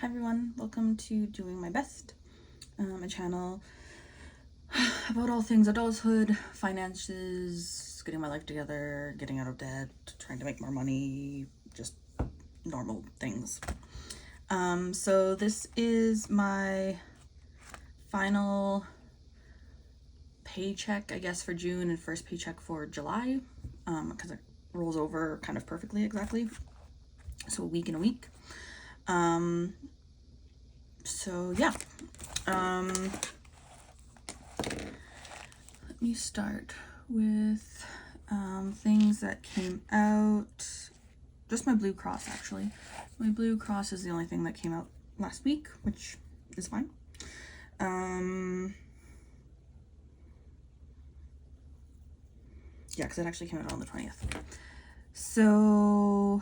Hi everyone, welcome to Doing My Best, a channel about all things adulthood, finances, getting my life together, getting out of debt, trying to make more money, just normal things. So this is my final paycheck, I guess, for June and first paycheck for July, because it rolls over kind of perfectly exactly. So a week and a week. So yeah. Let me start with things that came out. Just my Blue Cross, actually. My Blue Cross is the only thing that came out last week, which is fine. Yeah, because it actually came out on the 20th. So,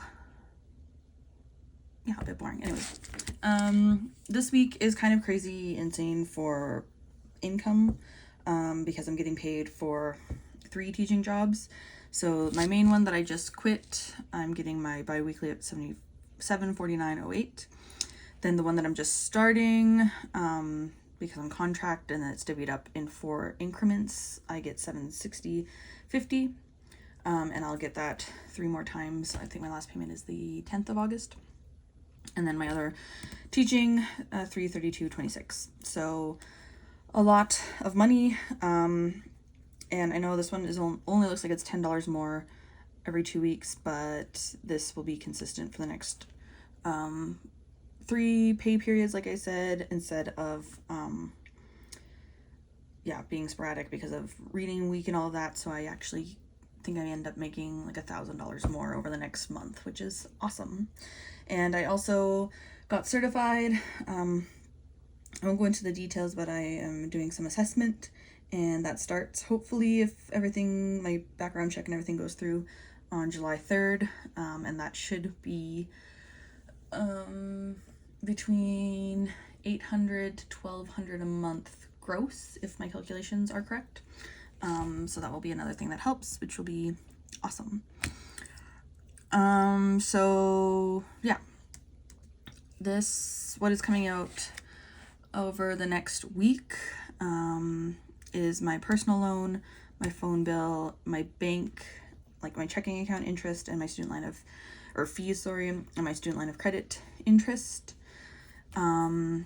yeah, a bit boring. Anyways, this week is kind of crazy, insane for income, because I'm getting paid for 3 teaching jobs. So my main one that I just quit, I'm getting my bi-weekly at $77.49.08. Then the one that I'm just starting, because I'm contract and it's divvied up in 4 increments, I get $760.50. And I'll get that 3 more times. I think my last payment is the 10th of August. And then my other teaching, $332.26. So a lot of money. And I know this one is only looks like it's $10 more every 2 weeks, but this will be consistent for the next 3 pay periods, like I said, instead of being sporadic because of reading week and all of that. So I actually think I end up making like $1,000 more over the next month, which is awesome. And I also got certified. I won't go into the details, but I am doing some assessment, and that starts hopefully, if everything, my background check and everything goes through, on July 3rd. And that should be between $800 to $1,200 a month gross, if my calculations are correct. So that will be another thing that helps, which will be awesome. So yeah, what is coming out over the next week is my personal loan, my phone bill, my bank, like my checking account interest, and my student line of, or fees, sorry, and my student line of credit interest. In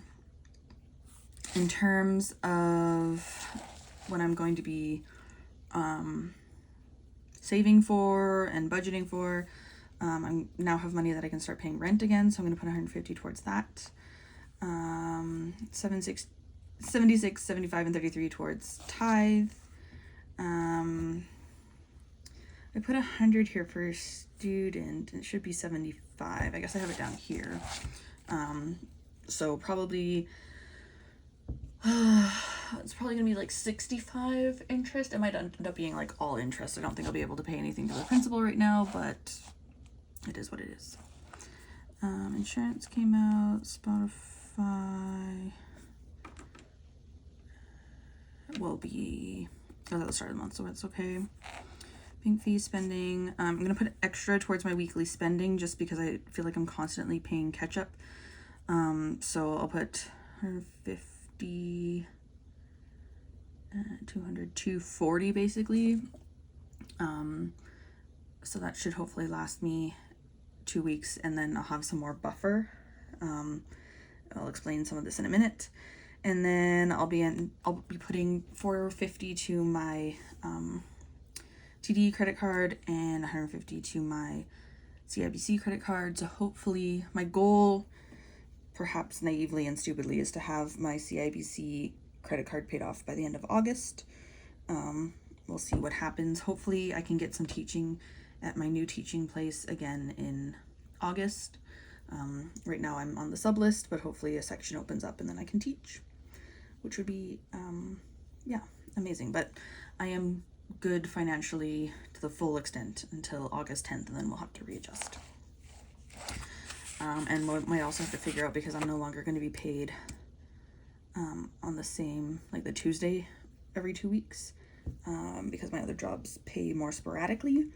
terms of what I'm going to be saving for and budgeting for, I now have money that I can start paying rent again, so I'm going to put $150 towards that. 76, 75, and 33 towards tithe. I put 100 here for student. It should be 75. I guess I have it down here. So probably it's probably gonna be like 65 interest. It might end up being like all interest. I don't think I'll be able to pay anything to the principal right now, but it is what it is. Insurance came out, Spotify will be at the start of the month, so it's okay. Bank fee spending, I'm gonna put extra towards my weekly spending just because I feel like I'm constantly paying catch up. So I'll put 150, 200, 240 basically. So that should hopefully last me 2 weeks, and then I'll have some more buffer. I'll explain some of this in a minute. And then I'll be putting $450 to my TD credit card and $150 to my CIBC credit card. So hopefully, my goal, perhaps naively and stupidly, is to have my CIBC credit card paid off by the end of August. We'll see what happens. Hopefully I can get some teaching at my new teaching place again in August. Right now I'm on the sub list, but hopefully a section opens up and then I can teach, which would be, amazing. But I am good financially to the full extent until August 10th, and then we'll have to readjust. And might also have to figure out, because I'm no longer going to be paid on the same, like the Tuesday every 2 weeks, because my other jobs pay more sporadically.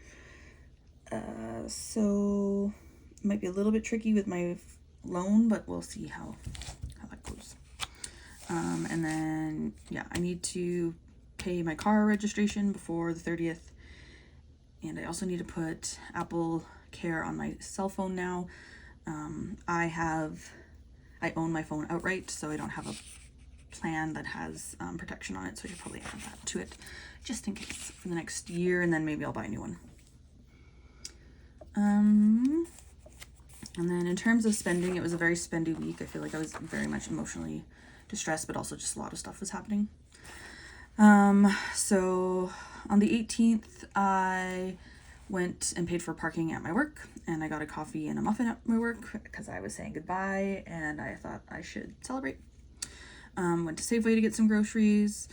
So it might be a little bit tricky with my loan, but we'll see how that goes. And then, yeah, I need to pay my car registration before the 30th. And I also need to put Apple Care on my cell phone now. I own my phone outright, so I don't have a plan that has protection on it, so I should probably add that to it just in case for the next year, and then maybe I'll buy a new one. And then in terms of spending, it was a very spendy week. I feel like I was very much emotionally distressed, but also just a lot of stuff was happening. So on the 18th, I went and paid for parking at my work, and I got a coffee and a muffin at my work because I was saying goodbye and I thought I should celebrate. Went to Safeway to get some groceries.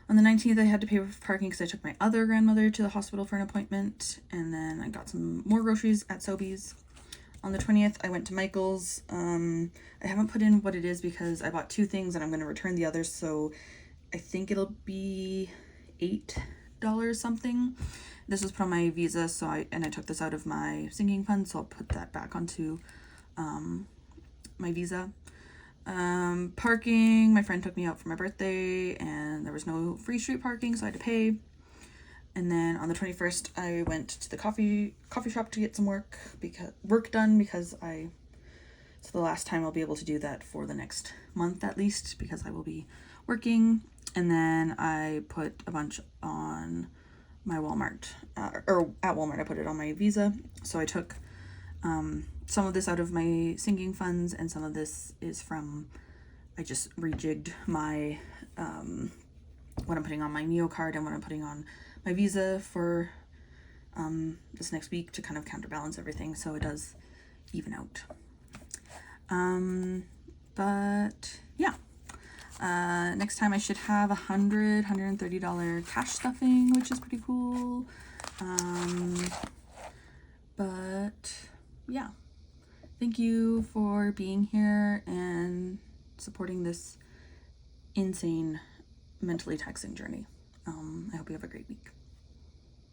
On the 19th, I had to pay for parking because I took my other grandmother to the hospital for an appointment, and then I got some more groceries at Sobeys. On the 20th, I went to Michael's. I haven't put in what it is because I bought 2 things and I'm going to return the others, so I think it'll be $8 something. This was from my Visa, so I took this out of my sinking fund, so I'll put that back onto my Visa. Parking, my friend took me out for my birthday and there was no free street parking, so I had to pay. And then on the 21st, I went to the coffee shop to get some work done because it's the last time I'll be able to do that for the next month at least, because I will be working. And then I put a bunch on my Walmart, or at Walmart, I put it on my Visa. So I took some of this out of my sinking funds, and some of this is from, I just rejigged my, what I'm putting on my Neo card and what I'm putting on my Visa for this next week to kind of counterbalance everything, so it does even out. But yeah, next time I should have $130 cash stuffing, which is pretty cool. But yeah, thank you for being here and supporting this insane, mentally taxing journey. I hope you have a great week.